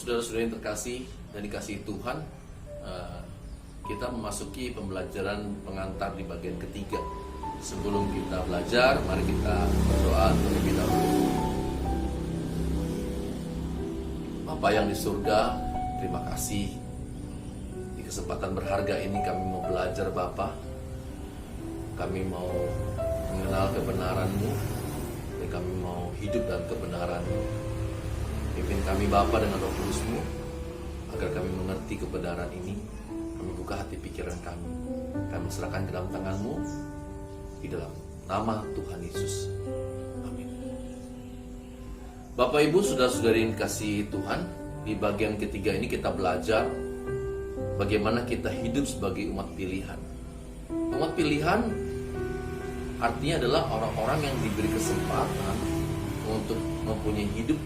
saudara-saudara yang terkasih dan dikasihi Tuhan, kita memasuki pembelajaran pengantar di bagian ketiga. Sebelum kita belajar, mari kita berdoa terlebih dahulu. Bapa yang di surga, terima kasih. Di kesempatan berharga ini kami mau belajar Bapa. Kami mau mengenal kebenaran-Mu, dan kami mau hidup dalam kebenaran-Mu. Pimpin kami Bapa dengan Roh Kudus-Mu, agar kami mengerti kebenaran ini. Kami buka hati pikiran kami. Kami serahkan ke dalam tangan-Mu, di dalam nama Tuhan Yesus. Amin. Bapak Ibu, saudara-saudari yang dikasihi Tuhan, di bagian ketiga ini kita belajar bagaimana kita hidup sebagai umat pilihan. Umat pilihan artinya adalah orang-orang yang diberi kesempatan untuk mempunyai hidup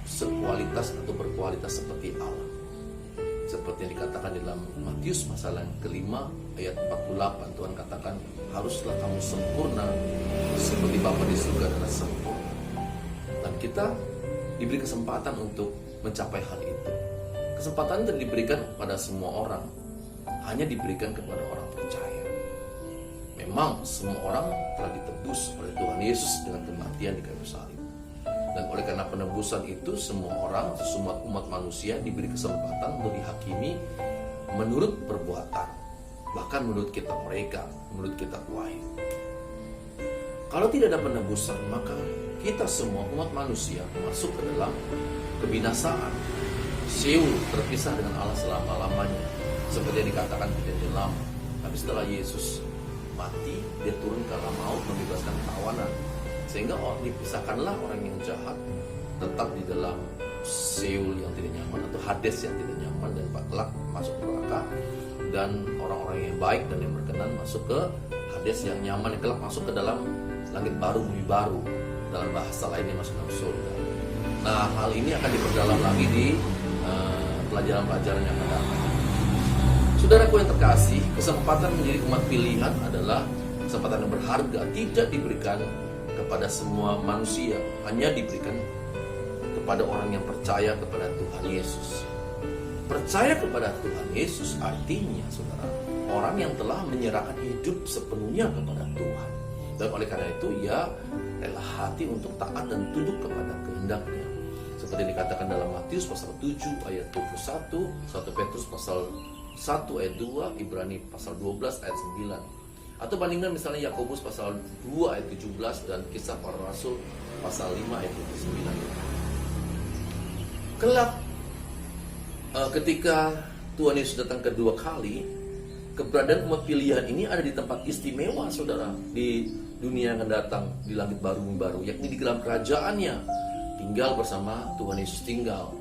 sekualitas atau berkualitas seperti Allah. Seperti yang dikatakan dalam Matius pasal yang kelima ayat 48, Tuhan katakan, haruslah kamu sempurna seperti Bapa di surga adalah sempurna. Dan kita diberi kesempatan untuk mencapai hal itu. Kesempatan itu diberikan kepada semua orang, hanya diberikan kepada orang percaya. Memang semua orang telah ditebus oleh Tuhan Yesus dengan kematian di kayu salib. Dan oleh karena penebusan itu, semua orang, semua umat manusia diberi kesempatan untuk dihakimi menurut perbuatan, bahkan menurut kitab mereka, menurut kitab Wahyu. Kalau tidak ada penebusan, maka kita semua umat manusia masuk ke dalam kebinasaan. Seul, terpisah dengan Allah selama-lamanya, seperti yang dikatakan di Perjanjian Lama. Tapi setelah Yesus mati, dia turun ke alam maut, membebaskan tawanan, sehingga dipisahkanlah orang yang jahat tetap di dalam Seul yang tidak nyaman, atau Hades yang tidak nyaman, dan kelak masuk neraka. Dan orang-orang yang baik dan yang berkenan masuk ke Hades yang nyaman, yang kelak masuk ke dalam langit baru, bumi baru. Dalam bahasa lainnya masuk dalam surga. Nah, hal ini akan diperdalam lagi di pelajaran-pelajaran yang akan datang. Saudaraku yang terkasih, kesempatan menjadi umat pilihan adalah kesempatan yang berharga, tidak diberikan kepada semua manusia, hanya diberikan kepada orang yang percaya kepada Tuhan Yesus. Percaya kepada Tuhan Yesus artinya, saudara, orang yang telah menyerahkan hidup sepenuhnya kepada Tuhan. Dan oleh karena itu, ia rela hati untuk taat dan tunduk kepada kehendak-Nya. Seperti dikatakan dalam Matius pasal 7 ayat 21, 1 Petrus pasal 1 ayat 2, Ibrani pasal 12 ayat 9. Atau bandingkan misalnya Yakobus pasal 2 ayat 17 dan Kisah Para Rasul pasal 5 ayat 29. Kelak ketika Tuhan Yesus datang kedua kali, keberadaan umat pilihan ini ada di tempat istimewa, saudara, di dunia yang akan datang, di langit baru bumi baru, yakni di dalam kerajaannya, tinggal bersama Tuhan Yesus tinggal.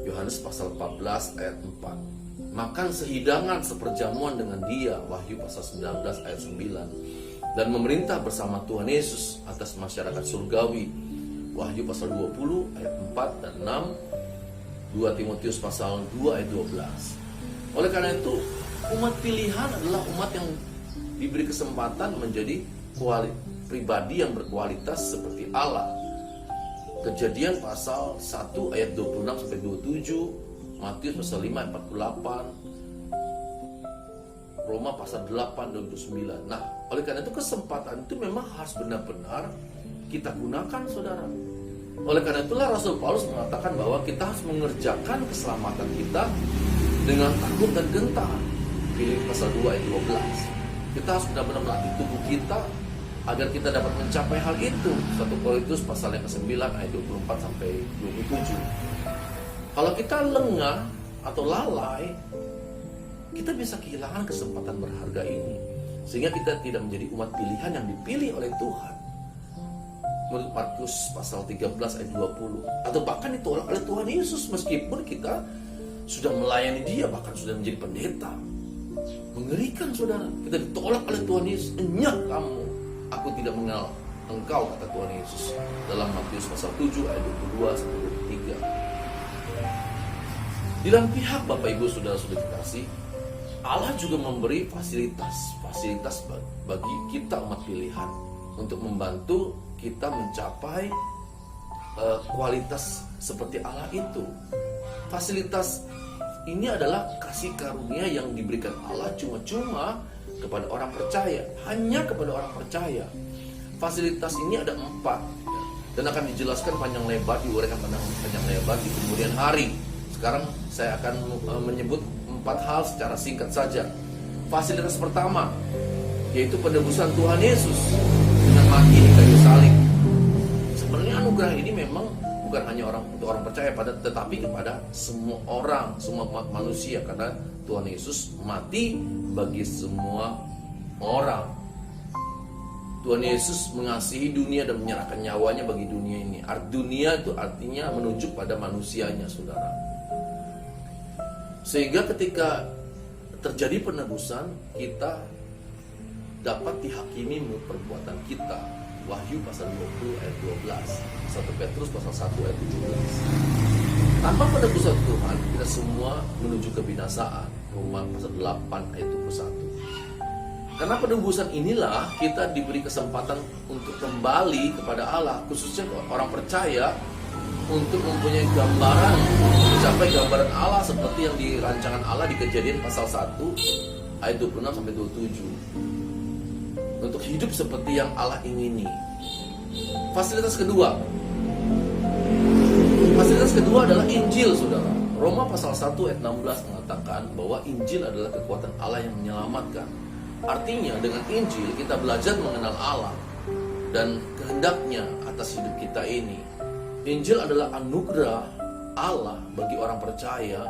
Yohanes pasal 14 ayat 4. Makan sehidangan seperjamuan dengan Dia, Wahyu pasal 19 ayat 9. Dan memerintah bersama Tuhan Yesus atas masyarakat surgawi, Wahyu pasal 20 ayat 4 dan 6, 2 Timotius pasal 2 ayat 12. Oleh karena itu, umat pilihan adalah umat yang diberi kesempatan menjadi pribadi yang berkualitas seperti Allah. Kejadian pasal 1 ayat 26 sampai 27, Matius pasal 5 ayat 48, Roma pasal 8 dan 29. Nah, oleh karena itu kesempatan itu memang harus benar-benar kita gunakan, saudara. Oleh karena itulah Rasul Paulus mengatakan bahwa kita harus mengerjakan keselamatan kita dengan takut dan gentar. Filipi pasal 2 ayat 12. Kita harus benar-benar melatih tubuh kita agar kita dapat mencapai hal itu. 1 Korintus pasal yang ke-9 ayat 24 sampai 27. Kalau kita lengah atau lalai, kita bisa kehilangan kesempatan berharga ini, sehingga kita tidak menjadi umat pilihan yang dipilih oleh Tuhan. Menurut Markus pasal 13 ayat 20. Atau bahkan ditolak oleh Tuhan Yesus meskipun kita sudah melayani Dia, bahkan sudah menjadi pendeta. Mengerikan, saudara. Kita ditolak oleh Tuhan Yesus. Enyah kamu, aku tidak mengenal engkau, kata Tuhan Yesus dalam Matius pasal 7 ayat 22 sampai 23. Di dalam pihak Bapak Ibu saudara-saudara dikasih, Allah juga memberi fasilitas bagi kita umat pilihan untuk membantu kita mencapai kualitas seperti Allah itu. Fasilitas ini adalah kasih karunia yang diberikan Allah cuma-cuma kepada orang percaya, hanya kepada orang percaya. Fasilitas ini ada 4 dan akan dijelaskan panjang lebar, diuraikan panjang lebar di kemudian hari. Sekarang saya akan menyebut 4 hal secara singkat saja. Fasilitas pertama yaitu penebusan Tuhan Yesus dengan mati di kayu salib. Sebenarnya anugerah ini memang bukan hanya untuk orang percaya tetapi kepada semua orang, semua manusia, karena Tuhan Yesus mati bagi semua orang. Tuhan Yesus mengasihi dunia dan menyerahkan nyawanya bagi dunia ini. Dunia itu artinya menunjuk pada manusianya, saudara. Sehingga ketika terjadi penebusan, kita dapat dihakimi menurut perbuatan kita. Wahyu pasal 20 ayat 12, 1 Petrus pasal 1 ayat 17. Tanpa penebusan Tuhan, kita semua menuju kebinasaan. Roma pasal 8 ayat 21. Karena penebusan inilah kita diberi kesempatan untuk kembali kepada Allah, khususnya orang percaya, untuk mempunyai gambaran, mencapai gambaran Allah seperti yang dirancangan Allah di Kejadian pasal 1 ayat 26 sampai 27. Untuk hidup seperti yang Allah ingini. Fasilitas kedua adalah Injil, saudara. Roma pasal 1 ayat 16 mengatakan bahwa Injil adalah kekuatan Allah yang menyelamatkan. Artinya dengan Injil kita belajar mengenal Allah dan kehendaknya atas hidup kita ini. Injil adalah anugerah Allah bagi orang percaya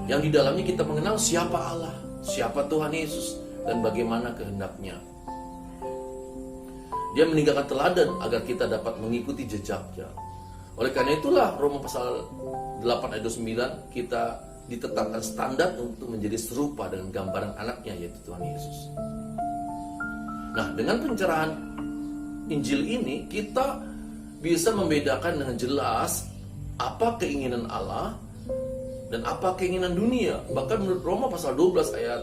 yang di dalamnya kita mengenal siapa Allah, siapa Tuhan Yesus, dan bagaimana kehendaknya. Dia meninggalkan teladan agar kita dapat mengikuti jejaknya. Oleh karena itulah Roma pasal 8 ayat 29 kita ditetapkan standar untuk menjadi serupa dengan gambaran anaknya, yaitu Tuhan Yesus. Nah, dengan pencerahan Injil ini kita bisa membedakan dengan jelas apa keinginan Allah dan apa keinginan dunia. Bahkan menurut Roma pasal 12 ayat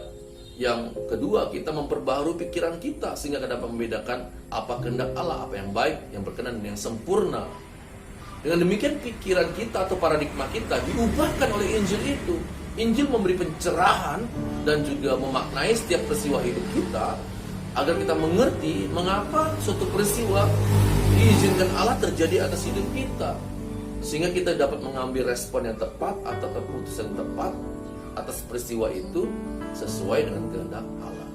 yang kedua, kita memperbaharui pikiran kita sehingga kita dapat membedakan apa kehendak Allah, apa yang baik, yang berkenan, dan yang sempurna. Dengan demikian pikiran kita atau paradigma kita diubahkan oleh Injil itu. Injil memberi pencerahan dan juga memaknai setiap peristiwa hidup kita agar kita mengerti mengapa suatu peristiwa diizinkan Allah terjadi atas hidup kita, sehingga kita dapat mengambil respon yang tepat atau keputusan yang tepat atas peristiwa itu sesuai dengan kehendak Allah.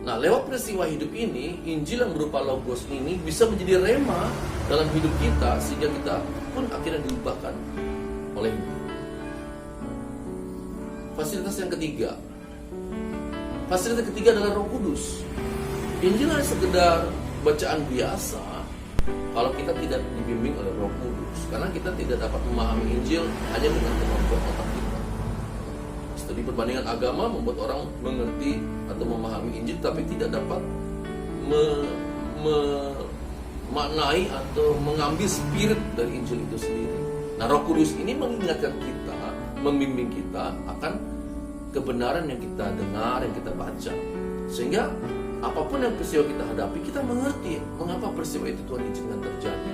Nah, lewat peristiwa hidup ini, Injil yang berupa logos ini bisa menjadi rema dalam hidup kita, sehingga kita pun akhirnya diubahkan olehnya. Fasilitas yang ketiga adalah Roh Kudus. Injil hanya sekedar bacaan biasa kalau kita tidak dibimbing oleh Roh Kudus, karena kita tidak dapat memahami Injil hanya dengan kemampuan otak kita. Studi perbandingan agama membuat orang mengerti atau memahami Injil, tapi tidak dapat memaknai atau mengambil spirit dari Injil itu sendiri. Nah, Roh Kudus ini mengingatkan kita, membimbing kita akan kebenaran yang kita dengar, yang kita baca, sehingga apapun yang peristiwa kita hadapi, kita mengerti mengapa peristiwa itu Tuhan izinkan terjadi.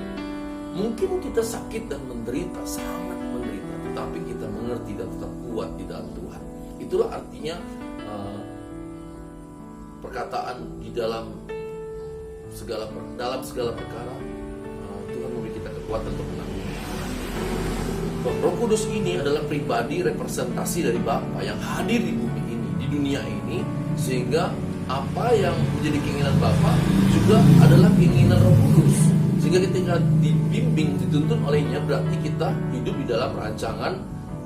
Mungkin kita sakit dan menderita, sangat menderita, tetapi kita mengerti dan tetap kuat di dalam Tuhan. Itulah artinya perkataan di dalam segala perkara Tuhan memberi kita kekuatan untuk menanggung. Roh Kudus ini adalah pribadi representasi dari Bapa yang hadir di bumi ini, di dunia ini, sehingga apa yang menjadi keinginan Bapa juga adalah keinginan Roh Kudus. Sehingga ketika dibimbing, dituntun olehnya, berarti kita hidup di dalam rancangan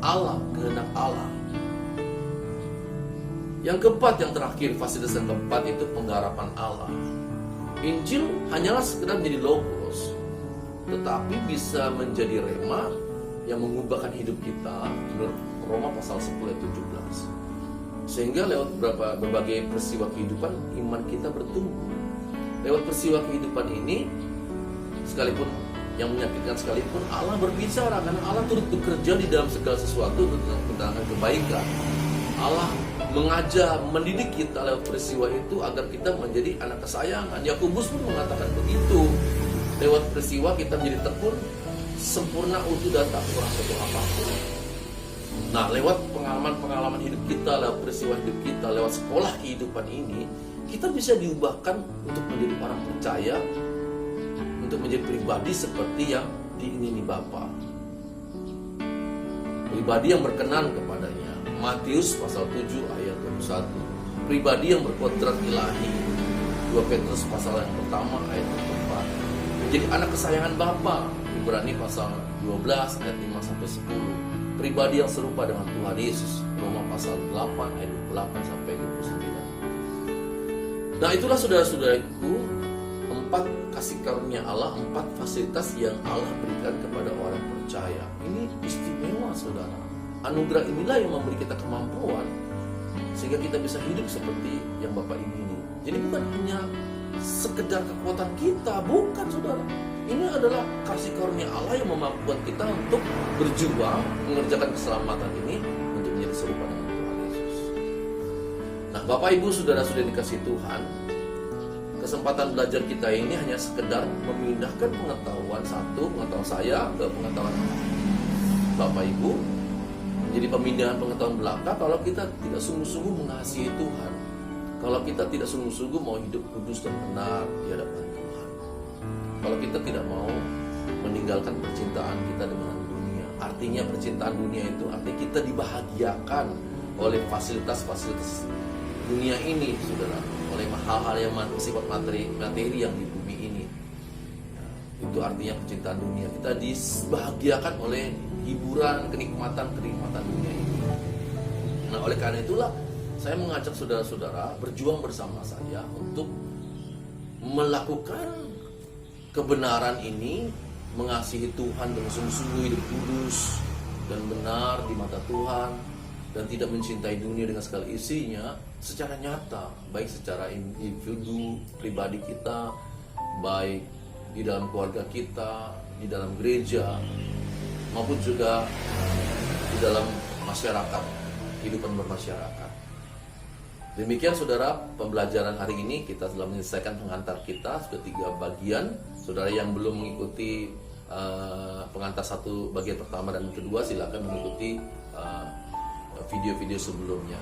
Allah, kehendak Allah. Yang keempat, yang terakhir, fasilitas yang keempat itu penggarapan Allah. Injil hanyalah sekedar menjadi logos, tetapi bisa menjadi rema yang mengubahkan hidup kita menurut Roma pasal 10 ayat 17. Sehingga lewat berbagai peristiwa kehidupan, iman kita bertumbuh. Lewat peristiwa kehidupan ini, sekalipun yang menyakitkan sekalipun, Allah berbicara, karena Allah turut bekerja di dalam segala sesuatu untuk mendatangkan kebaikan. Allah mengajar, mendidik kita lewat peristiwa itu agar kita menjadi anak kesayangan. Yakobus pun mengatakan begitu. Lewat peristiwa kita menjadi tekun, sempurna, utuh, dan tak kurang satu apapun. Nah, lewat pengalaman-pengalaman hidup kita, lewat peristiwa hidup kita, lewat sekolah kehidupan ini, kita bisa diubahkan untuk menjadi orang percaya, untuk menjadi pribadi seperti yang diingini Bapa. Pribadi yang berkenan kepadanya. Matius pasal 7 ayat 21. Pribadi yang berkodrat ilahi. 2 Petrus pasal yang pertama ayat 4. Menjadi anak kesayangan Bapa. Ibrani pasal 12 ayat 5 sampai 10. Pribadi yang serupa dengan Tuhan Yesus. Roma pasal 8 ayat 28 sampai 29. Nah, itulah saudara-saudaraku, 4 kasih karunia Allah, 4 fasilitas yang Allah berikan kepada orang percaya. Ini istimewa, saudara. Anugerah inilah yang memberi kita kemampuan sehingga kita bisa hidup seperti yang Bapak ingini. Jadi bukan hanya sekedar kekuatan kita, bukan, saudara. Ini adalah kasih karunia Allah yang memampukan kita untuk berjuang mengerjakan keselamatan ini untuk menjadi serupa dengan Tuhan Yesus. Nah, Bapak Ibu saudara-saudari dikasih Tuhan, kesempatan belajar kita ini hanya sekedar memindahkan pengetahuan saya ke pengetahuan Bapak Ibu. Jadi pemindahan pengetahuan belaka kalau kita tidak sungguh-sungguh mengasihi Tuhan. Kalau kita tidak sungguh-sungguh mau hidup kudus dan benar di hadapan Tuhan. Kalau kita tidak mau meninggalkan percintaan kita dengan dunia. Artinya percintaan dunia itu artinya kita dibahagiakan oleh fasilitas-fasilitas dunia ini, saudara. Oleh hal-hal yang bersifat materi yang di bumi ini. Itu artinya percintaan dunia. Kita dibahagiakan oleh hiburan, kenikmatan dunia ini. Nah, oleh karena itulah saya mengajak saudara-saudara berjuang bersama saya untuk melakukan kebenaran ini, mengasihi Tuhan dengan sungguh-sungguh, hidup kudus dan benar di mata Tuhan, dan tidak mencintai dunia dengan segala isinya secara nyata, baik secara individu, pribadi kita, baik di dalam keluarga kita, di dalam gereja, maupun juga di dalam masyarakat, kehidupan bermasyarakat. Demikian saudara, pembelajaran hari ini kita telah menyelesaikan pengantar kita sudah 3 bagian. Saudara yang belum mengikuti pengantar 1 bagian pertama dan kedua, silakan mengikuti video-video sebelumnya.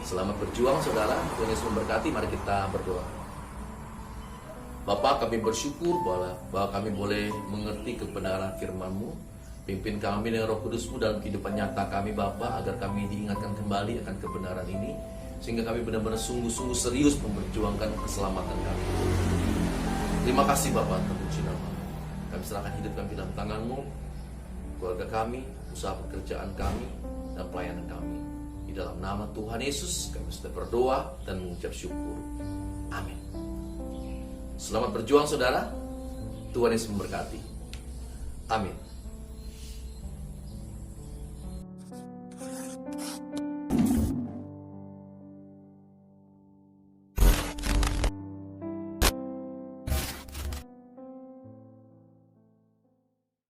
Selamat berjuang saudara, Tuhan Yesus memberkati. Mari kita berdoa. Bapa, kami bersyukur bahwa kami boleh mengerti kebenaran firman-Mu. Pimpin kami dengan Roh Kudus-Mu dalam kehidupan nyata kami, Bapa, agar kami diingatkan kembali akan kebenaran ini, sehingga kami benar-benar sungguh-sungguh serius memperjuangkan keselamatan kami. Terima kasih Bapa, terpuji nama. Kami serahkan hidup kami dalam tangan-Mu, keluarga kami, usaha pekerjaan kami, dan pelayanan kami. Di dalam nama Tuhan Yesus kami sudah berdoa dan mengucap syukur. Amin. Selamat berjuang saudara. Tuhan Yesus memberkati. Amin.